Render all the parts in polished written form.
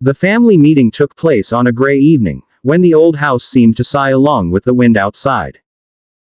The family meeting took place on a gray evening, when the old house seemed to sigh along with the wind outside.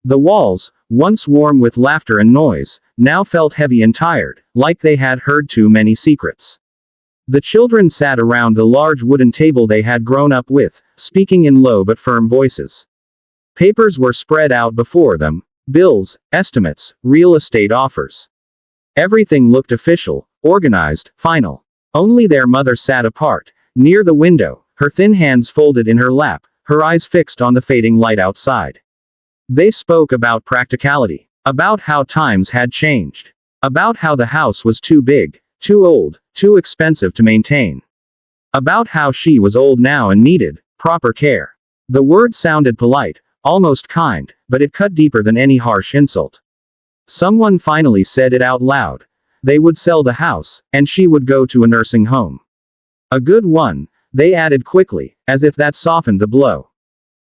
The walls, once warm with laughter and noise, now felt heavy and tired, like they had heard too many secrets. The children sat around the large wooden table they had grown up with, speaking in low but firm voices. Papers were spread out before them: bills, estimates, real estate offers. Everything looked official, organized, final. Only their mother sat apart, near the window, her thin hands folded in her lap, her eyes fixed on the fading light outside. They spoke about practicality, about how times had changed, about how the house was too big, too old, too expensive to maintain, about how she was old now and needed proper care. The word sounded polite, almost kind, but it cut deeper than any harsh insult. Someone finally said it out loud. They would sell the house, and she would go to a nursing home. A good one, they added quickly, as if that softened the blow.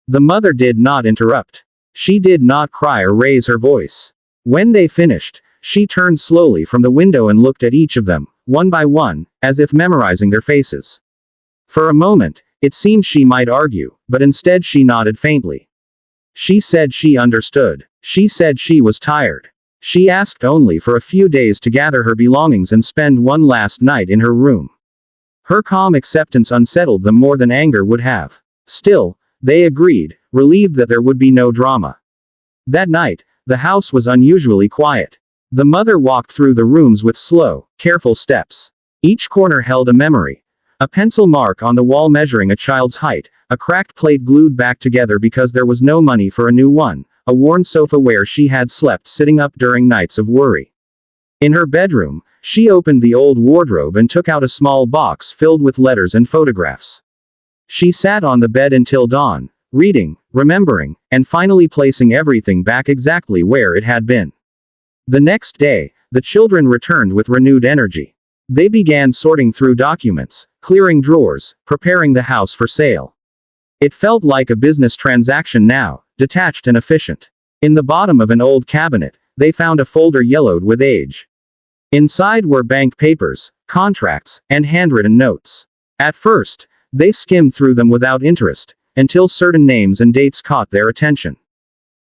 The mother did not interrupt. She did not cry or raise her voice. When they finished, she turned slowly from the window and looked at each of them, one by one, as if memorizing their faces. For a moment, it seemed she might argue, but instead she nodded faintly. She said she understood. She said she was tired. She asked only for a few days to gather her belongings and spend one last night in her room. Her calm acceptance unsettled them more than anger would have. Still, they agreed, relieved that there would be no drama. That night, the house was unusually quiet. The mother walked through the rooms with slow, careful steps. Each corner held a memory. A pencil mark on the wall measuring a child's height, a cracked plate glued back together because there was no money for a new one, a worn sofa where she had slept sitting up during nights of worry. In her bedroom, she opened the old wardrobe and took out a small box filled with letters and photographs. She sat on the bed until dawn, reading, remembering, and finally placing everything back exactly where it had been. The next day, the children returned with renewed energy. They began sorting through documents, clearing drawers, preparing the house for sale. It felt like a business transaction now, detached and efficient. In the bottom of an old cabinet, they found a folder yellowed with age. Inside were bank papers, contracts, and handwritten notes. At first, they skimmed through them without interest, until certain names and dates caught their attention.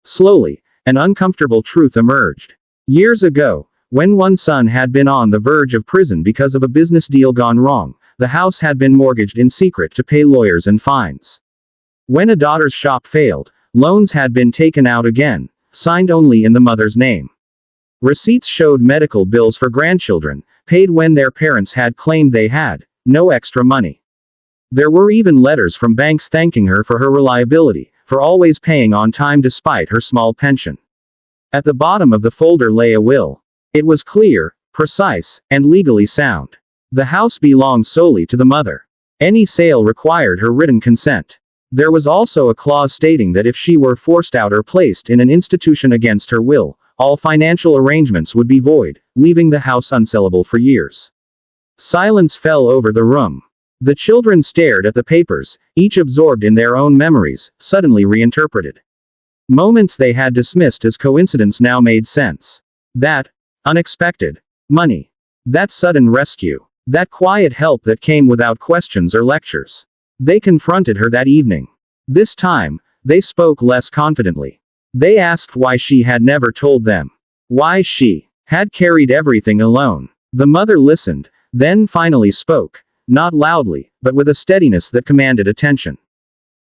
Slowly, an uncomfortable truth emerged. Years ago, when one son had been on the verge of prison because of a business deal gone wrong, the house had been mortgaged in secret to pay lawyers and fines. When a daughter's shop failed, loans had been taken out again, signed only in the mother's name. Receipts showed medical bills for grandchildren, paid when their parents had claimed they had no extra money. There were even letters from banks thanking her for her reliability, for always paying on time despite her small pension. At the bottom of the folder lay a will. It was clear, precise, and legally sound. The house belonged solely to the mother. Any sale required her written consent. There was also a clause stating that if she were forced out or placed in an institution against her will, all financial arrangements would be void, leaving the house unsellable for years. Silence fell over the room. The children stared at the papers, each absorbed in their own memories, suddenly reinterpreted. Moments they had dismissed as coincidence now made sense. That unexpected money. That sudden rescue. That quiet help that came without questions or lectures. They confronted her that evening. This time, they spoke less confidently. They asked why she had never told them. Why she had carried everything alone. The mother listened, then finally spoke, not loudly, but with a steadiness that commanded attention.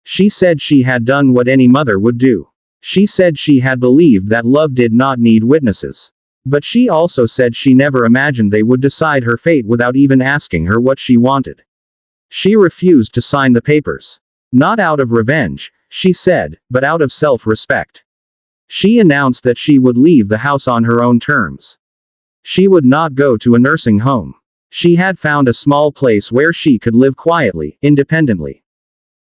She said she had done what any mother would do. She said she had believed that love did not need witnesses. But she also said she never imagined they would decide her fate without even asking her what she wanted. She refused to sign the papers. Not out of revenge, she said, but out of self-respect. She announced that she would leave the house on her own terms. She would not go to a nursing home. She had found a small place where she could live quietly, independently.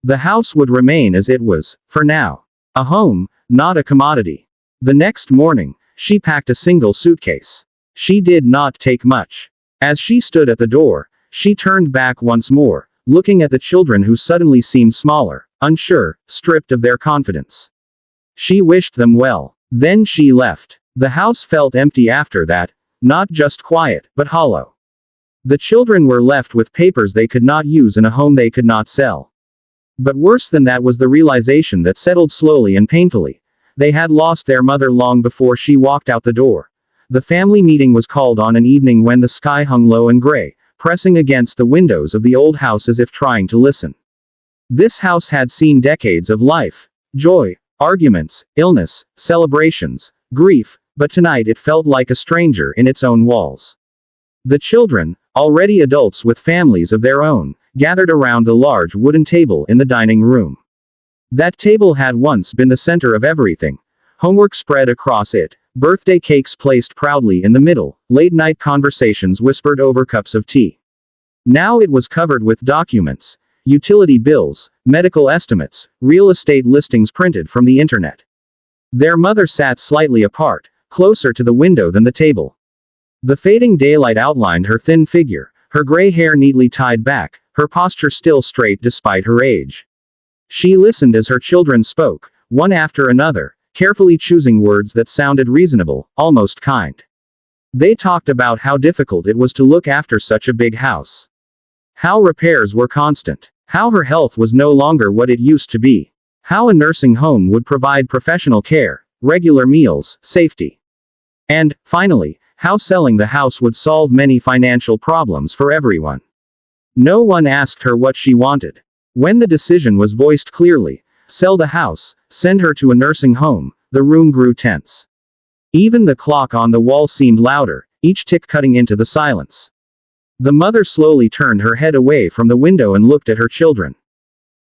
The house would remain as it was, for now. A home, not a commodity. The next morning, she packed a single suitcase. She did not take much. As she stood at the door, she turned back once more, looking at the children who suddenly seemed smaller, unsure, stripped of their confidence. She wished them well. Then she left. The house felt empty after that, not just quiet, but hollow. The children were left with papers they could not use and a home they could not sell. But worse than that was the realization that settled slowly and painfully. They had lost their mother long before she walked out the door. The family meeting was called on an evening when the sky hung low and gray, pressing against the windows of the old house as if trying to listen. This house had seen decades of life, joy, arguments, illness, celebrations, grief, but tonight it felt like a stranger in its own walls. The children, already adults with families of their own, gathered around the large wooden table in the dining room. That table had once been the center of everything. Homework spread across it, birthday cakes placed proudly in the middle, late-night conversations whispered over cups of tea. Now it was covered with documents, utility bills, medical estimates, real estate listings printed from the internet. Their mother sat slightly apart, closer to the window than the table. The fading daylight outlined her thin figure, her gray hair neatly tied back, her posture still straight despite her age. She listened as her children spoke, one after another, carefully choosing words that sounded reasonable, almost kind. They talked about how difficult it was to look after such a big house. How repairs were constant. How her health was no longer what it used to be. How a nursing home would provide professional care, regular meals, safety. And, finally, how selling the house would solve many financial problems for everyone. No one asked her what she wanted. When the decision was voiced clearly, sell the house, send her to a nursing home, the room grew tense. Even the clock on the wall seemed louder, each tick cutting into the silence. The mother slowly turned her head away from the window and looked at her children.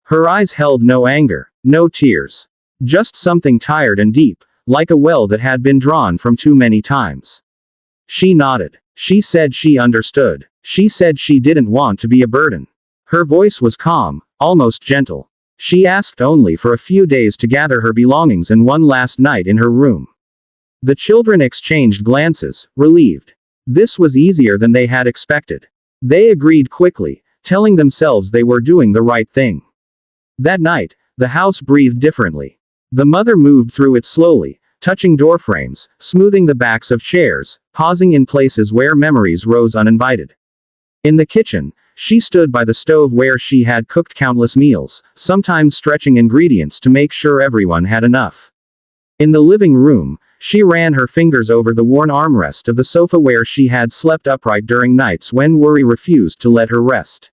Her eyes held no anger, no tears. Just something tired and deep, like a well that had been drawn from too many times. She nodded. She said she understood. She said she didn't want to be a burden. Her voice was calm, almost gentle. She asked only for a few days to gather her belongings and one last night in her room. The children exchanged glances, relieved. This was easier than they had expected. They agreed quickly, telling themselves they were doing the right thing. That night, the house breathed differently. The mother moved through it slowly, touching doorframes, smoothing the backs of chairs, pausing in places where memories rose uninvited. In the kitchen, she stood by the stove where she had cooked countless meals, sometimes stretching ingredients to make sure everyone had enough. In the living room, she ran her fingers over the worn armrest of the sofa where she had slept upright during nights when worry refused to let her rest.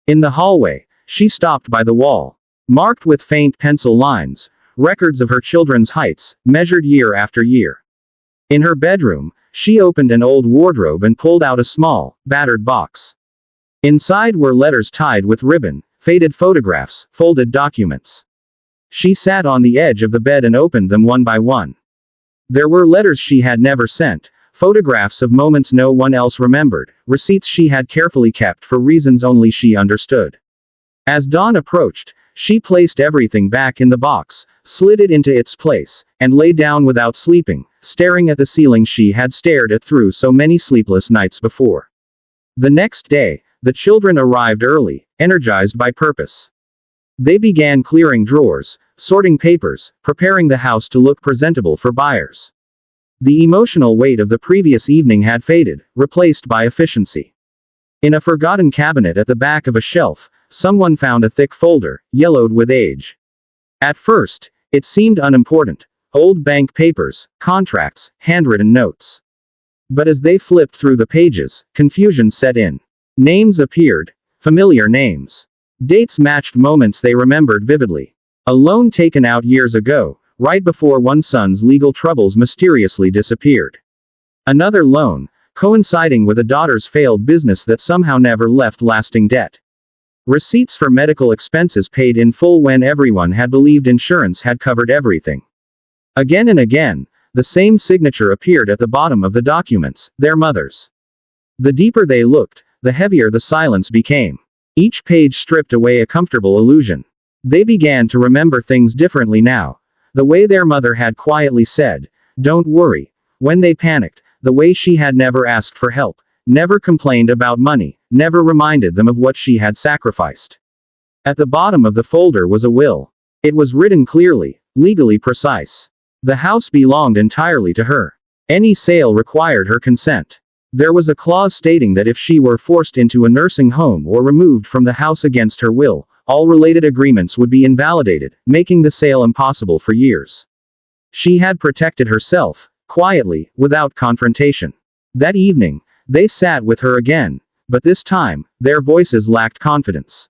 In the hallway, she stopped by the wall, marked with faint pencil lines, records of her children's heights, measured year after year. In her bedroom, she opened an old wardrobe and pulled out a small, battered box. Inside were letters tied with ribbon, faded photographs, folded documents. She sat on the edge of the bed and opened them one by one. There were letters she had never sent, photographs of moments no one else remembered, receipts she had carefully kept for reasons only she understood. As dawn approached, she placed everything back in the box, slid it into its place, and lay down without sleeping, staring at the ceiling she had stared at through so many sleepless nights before. The next day, the children arrived early, energized by purpose. They began clearing drawers, sorting papers, preparing the house to look presentable for buyers. The emotional weight of the previous evening had faded, replaced by efficiency. In a forgotten cabinet at the back of a shelf, someone found a thick folder, yellowed with age. At first, it seemed unimportant. Old bank papers, contracts, handwritten notes. But as they flipped through the pages, confusion set in. Names appeared. Familiar names. Dates matched moments they remembered vividly. A loan taken out years ago, right before one son's legal troubles mysteriously disappeared. Another loan, coinciding with a daughter's failed business that somehow never left lasting debt. Receipts for medical expenses paid in full when everyone had believed insurance had covered everything. Again and again, the same signature appeared at the bottom of the documents, their mother's. The deeper they looked, the heavier the silence became. Each page stripped away a comfortable illusion. They began to remember things differently now. The way their mother had quietly said, "Don't worry," when they panicked, the way she had never asked for help, never complained about money, never reminded them of what she had sacrificed. At the bottom of the folder was a will. It was written clearly, legally precise. The house belonged entirely to her. Any sale required her consent. There was a clause stating that if she were forced into a nursing home or removed from the house against her will, all related agreements would be invalidated, making the sale impossible for years. She had protected herself, quietly, without confrontation. That evening, they sat with her again, but this time, their voices lacked confidence.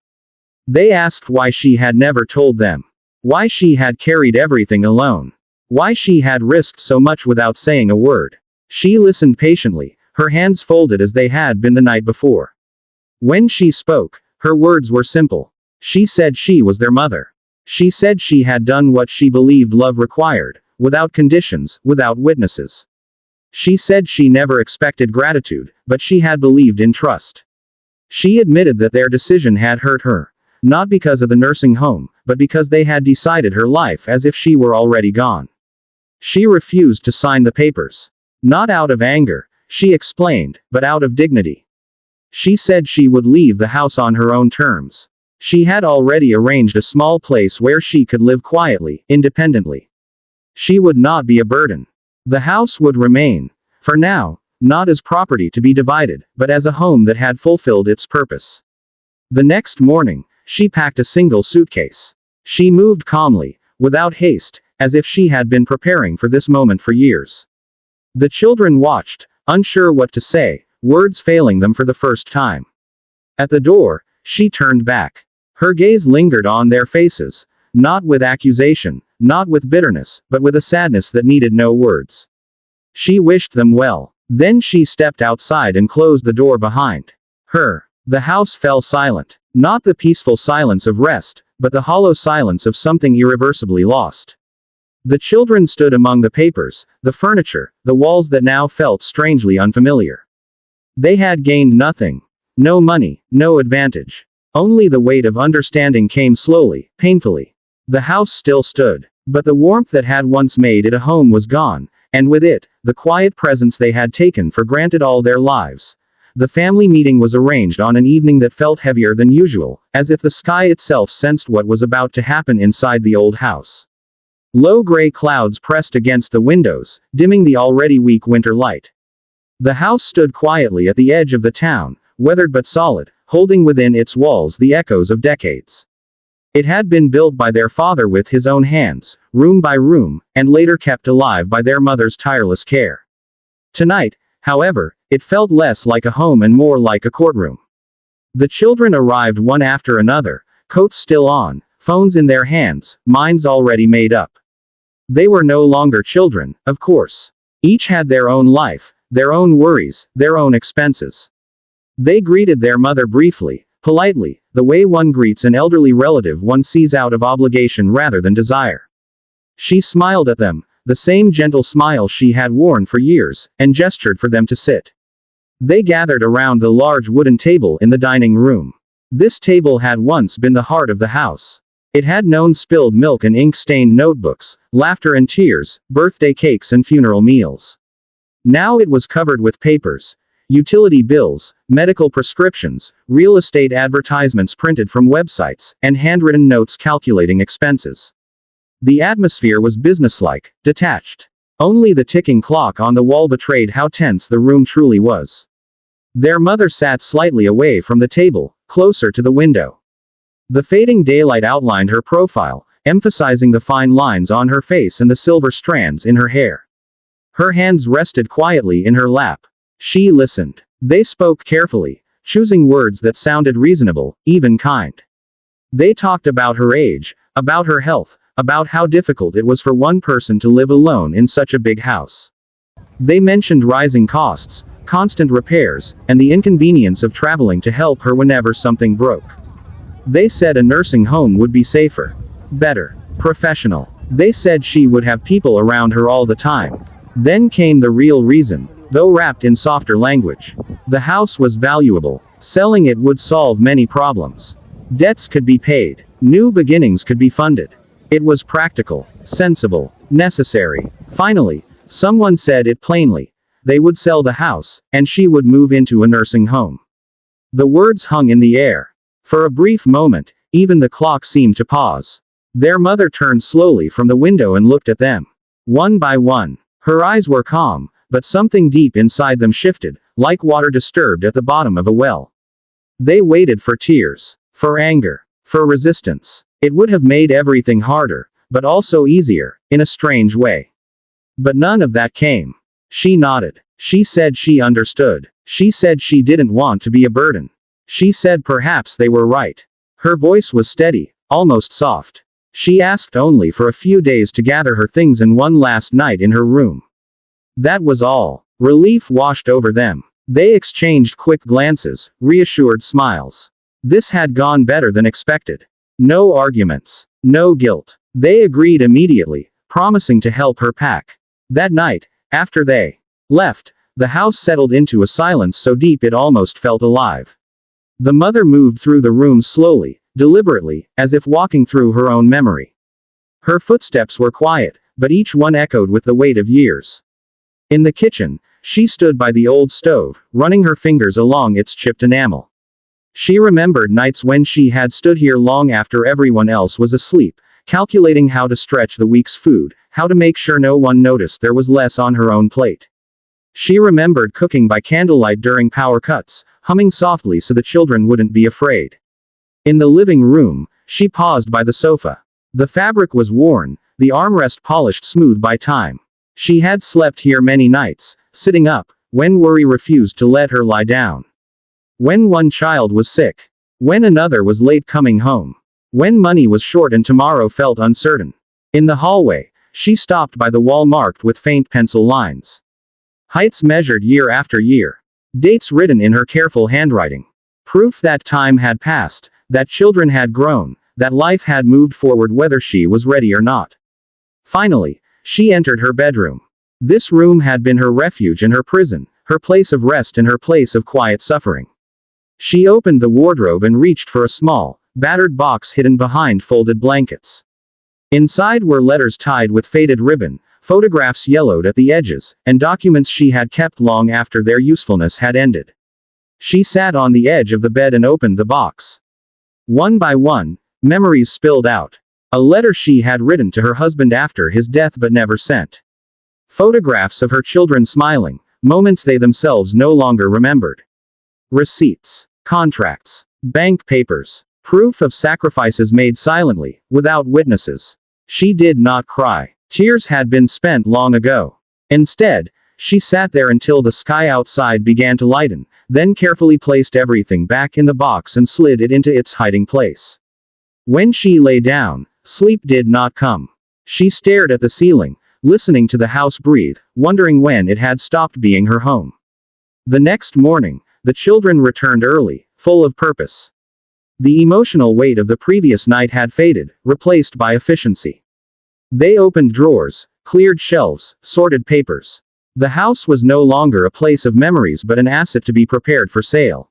They asked why she had never told them. Why she had carried everything alone. Why she had risked so much without saying a word. She listened patiently, her hands folded as they had been the night before. When she spoke, her words were simple. She said she was their mother. She said she had done what she believed love required, without conditions, without witnesses. She said she never expected gratitude, but she had believed in trust. She admitted that their decision had hurt her, not because of the nursing home, but because they had decided her life as if she were already gone. She refused to sign the papers. Not out of anger, she explained, but out of dignity. She said she would leave the house on her own terms. She had already arranged a small place where she could live quietly, independently. She would not be a burden. The house would remain, for now, not as property to be divided, but as a home that had fulfilled its purpose. The next morning, she packed a single suitcase. She moved calmly, without haste, as if she had been preparing for this moment for years. The children watched, unsure what to say, words failing them for the first time. At the door, she turned back. Her gaze lingered on their faces, not with accusation, not with bitterness, but with a sadness that needed no words. She wished them well. Then she stepped outside and closed the door behind her. The house fell silent. Not the peaceful silence of rest, but the hollow silence of something irreversibly lost. The children stood among the papers, the furniture, the walls that now felt strangely unfamiliar. They had gained nothing. No money, no advantage. Only the weight of understanding came slowly, painfully. The house still stood, but the warmth that had once made it a home was gone, and with it, the quiet presence they had taken for granted all their lives. The family meeting was arranged on an evening that felt heavier than usual, as if the sky itself sensed what was about to happen inside the old house. Low gray clouds pressed against the windows, dimming the already weak winter light. The house stood quietly at the edge of the town, weathered but solid, holding within its walls the echoes of decades. It had been built by their father with his own hands, room by room, and later kept alive by their mother's tireless care. Tonight, however, it felt less like a home and more like a courtroom. The children arrived one after another, coats still on, phones in their hands, minds already made up. They were no longer children, of course. Each had their own life, their own worries, their own expenses. They greeted their mother briefly, politely, the way one greets an elderly relative one sees out of obligation rather than desire. She smiled at them, the same gentle smile she had worn for years, and gestured for them to sit. They gathered around the large wooden table in the dining room. This table had once been the heart of the house. It had known spilled milk and ink-stained notebooks, laughter and tears, birthday cakes and funeral meals. Now it was covered with papers, utility bills, medical prescriptions, real estate advertisements printed from websites, and handwritten notes calculating expenses. The atmosphere was businesslike, detached. Only the ticking clock on the wall betrayed how tense the room truly was. Their mother sat slightly away from the table, closer to the window. The fading daylight outlined her profile, emphasizing the fine lines on her face and the silver strands in her hair. Her hands rested quietly in her lap. She listened. They spoke carefully, choosing words that sounded reasonable, even kind. They talked about her age, about her health, about how difficult it was for one person to live alone in such a big house. They mentioned rising costs, constant repairs, and the inconvenience of traveling to help her whenever something broke. They said a nursing home would be safer, better, professional. They said she would have people around her all the time. Then came the real reason, though wrapped in softer language. The house was valuable. Selling it would solve many problems. Debts could be paid. New beginnings could be funded. It was practical, sensible, necessary. Finally, someone said it plainly. They would sell the house, and she would move into a nursing home. The words hung in the air. For a brief moment, even the clock seemed to pause. Their mother turned slowly from the window and looked at them. One by one. Her eyes were calm, but something deep inside them shifted, like water disturbed at the bottom of a well. They waited for tears, for anger, for resistance. It would have made everything harder, but also easier, in a strange way. But none of that came. She nodded. She said she understood. She said she didn't want to be a burden. She said perhaps they were right. Her voice was steady, almost soft. She asked only for a few days to gather her things and one last night in her room. That was all. Relief washed over them. They exchanged quick glances, reassured smiles. This had gone better than expected. No arguments. No guilt. They agreed immediately, promising to help her pack. That night, after they left, the house settled into a silence so deep it almost felt alive. The mother moved through the room slowly, deliberately, as if walking through her own memory. Her footsteps were quiet, but each one echoed with the weight of years. In the kitchen, she stood by the old stove, running her fingers along its chipped enamel. She remembered nights when she had stood here long after everyone else was asleep, calculating how to stretch the week's food, how to make sure no one noticed there was less on her own plate. She remembered cooking by candlelight during power cuts, humming softly so the children wouldn't be afraid. In the living room, she paused by the sofa. The fabric was worn, the armrest polished smooth by time. She had slept here many nights, sitting up, when worry refused to let her lie down. When one child was sick. When another was late coming home. When money was short and tomorrow felt uncertain. In the hallway, she stopped by the wall marked with faint pencil lines. Heights measured year after year. Dates written in her careful handwriting. Proof that time had passed, that children had grown, that life had moved forward whether she was ready or not. Finally, she entered her bedroom. This room had been her refuge and her prison, her place of rest and her place of quiet suffering. She opened the wardrobe and reached for a small, battered box hidden behind folded blankets. Inside were letters tied with faded ribbon, photographs yellowed at the edges, and documents she had kept long after their usefulness had ended. She sat on the edge of the bed and opened the box. One by one, memories spilled out. A letter she had written to her husband after his death but never sent. Photographs of her children smiling, moments they themselves no longer remembered. Receipts, contracts, bank papers, proof of sacrifices made silently, without witnesses. She did not cry. Tears had been spent long ago. Instead, she sat there until the sky outside began to lighten, then carefully placed everything back in the box and slid it into its hiding place. When she lay down, sleep did not come. She stared at the ceiling, listening to the house breathe, wondering when it had stopped being her home. The next morning, the children returned early, full of purpose. The emotional weight of the previous night had faded, replaced by efficiency. They opened drawers, cleared shelves, sorted papers. The house was no longer a place of memories but an asset to be prepared for sale.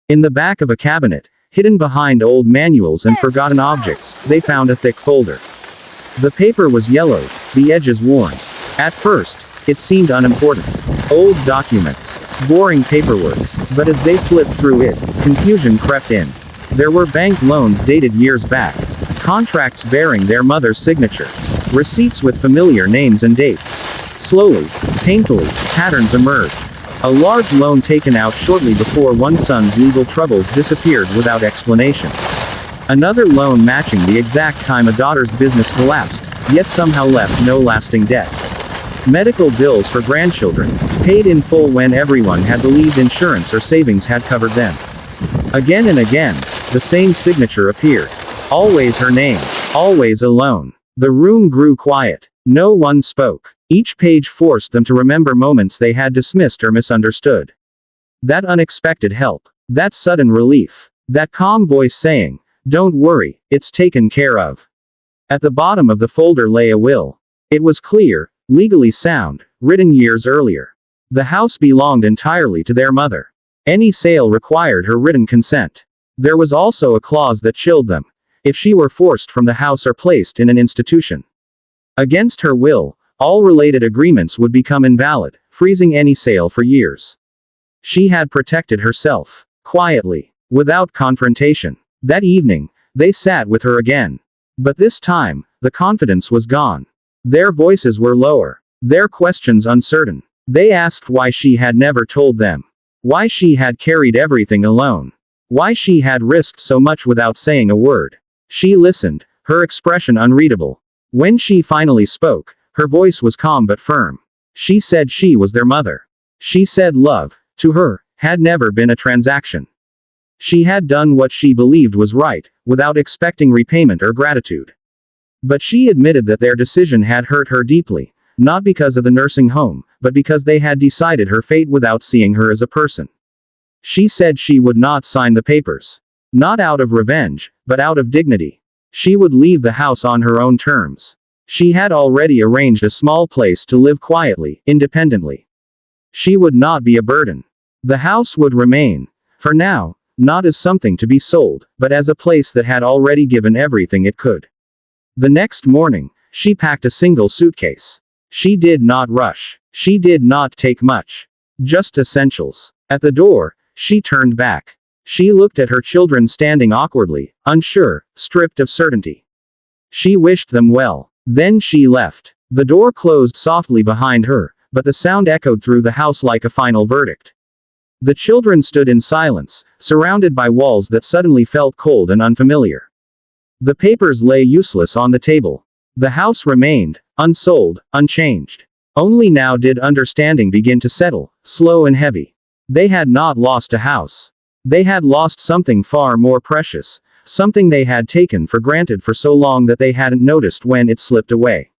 In the back of a cabinet, hidden behind old manuals and forgotten objects, they found a thick folder. The paper was yellowed, the edges worn. At first, it seemed unimportant. Old documents, boring paperwork. But as they flipped through it, confusion crept in. There were bank loans dated years back. Contracts bearing their mother's signature. Receipts with familiar names and dates. Slowly, painfully, patterns emerged. A large loan taken out shortly before one son's legal troubles disappeared without explanation. Another loan matching the exact time a daughter's business collapsed, yet somehow left no lasting debt. Medical bills for grandchildren, paid in full when everyone had believed insurance or savings had covered them. Again and again, the same signature appeared. Always her name. Always a loan. The room grew quiet. No one spoke. Each page forced them to remember moments they had dismissed or misunderstood. That unexpected help. That sudden relief. That calm voice saying, "Don't worry, it's taken care of." At the bottom of the folder lay a will. It was clear, legally sound, written years earlier. The house belonged entirely to their mother. Any sale required her written consent. There was also a clause that chilled them. If she were forced from the house or placed in an institution against her will, all related agreements would become invalid, freezing any sale for years. She had protected herself. Quietly. Without confrontation. That evening, they sat with her again. But this time, the confidence was gone. Their voices were lower. Their questions uncertain. They asked why she had never told them. Why she had carried everything alone. Why she had risked so much without saying a word. She listened, her expression unreadable. When she finally spoke, her voice was calm but firm. She said she was their mother. She said love, to her, had never been a transaction. She had done what she believed was right, without expecting repayment or gratitude. But she admitted that their decision had hurt her deeply, not because of the nursing home, but because they had decided her fate without seeing her as a person. She said she would not sign the papers. Not out of revenge, but out of dignity. She would leave the house on her own terms. She had already arranged a small place to live quietly, independently. She would not be a burden. The house would remain, for now, not as something to be sold, but as a place that had already given everything it could. The next morning, she packed a single suitcase. She did not rush. She did not take much. Just essentials. At the door, she turned back. She looked at her children standing awkwardly, unsure, stripped of certainty. She wished them well. Then she left. The door closed softly behind her, but the sound echoed through the house like a final verdict. The children stood in silence, surrounded by walls that suddenly felt cold and unfamiliar. The papers lay useless on the table. The house remained, unsold, unchanged. Only now did understanding begin to settle, slow and heavy. They had not lost a house. They had lost something far more precious, something they had taken for granted for so long that they hadn't noticed when it slipped away.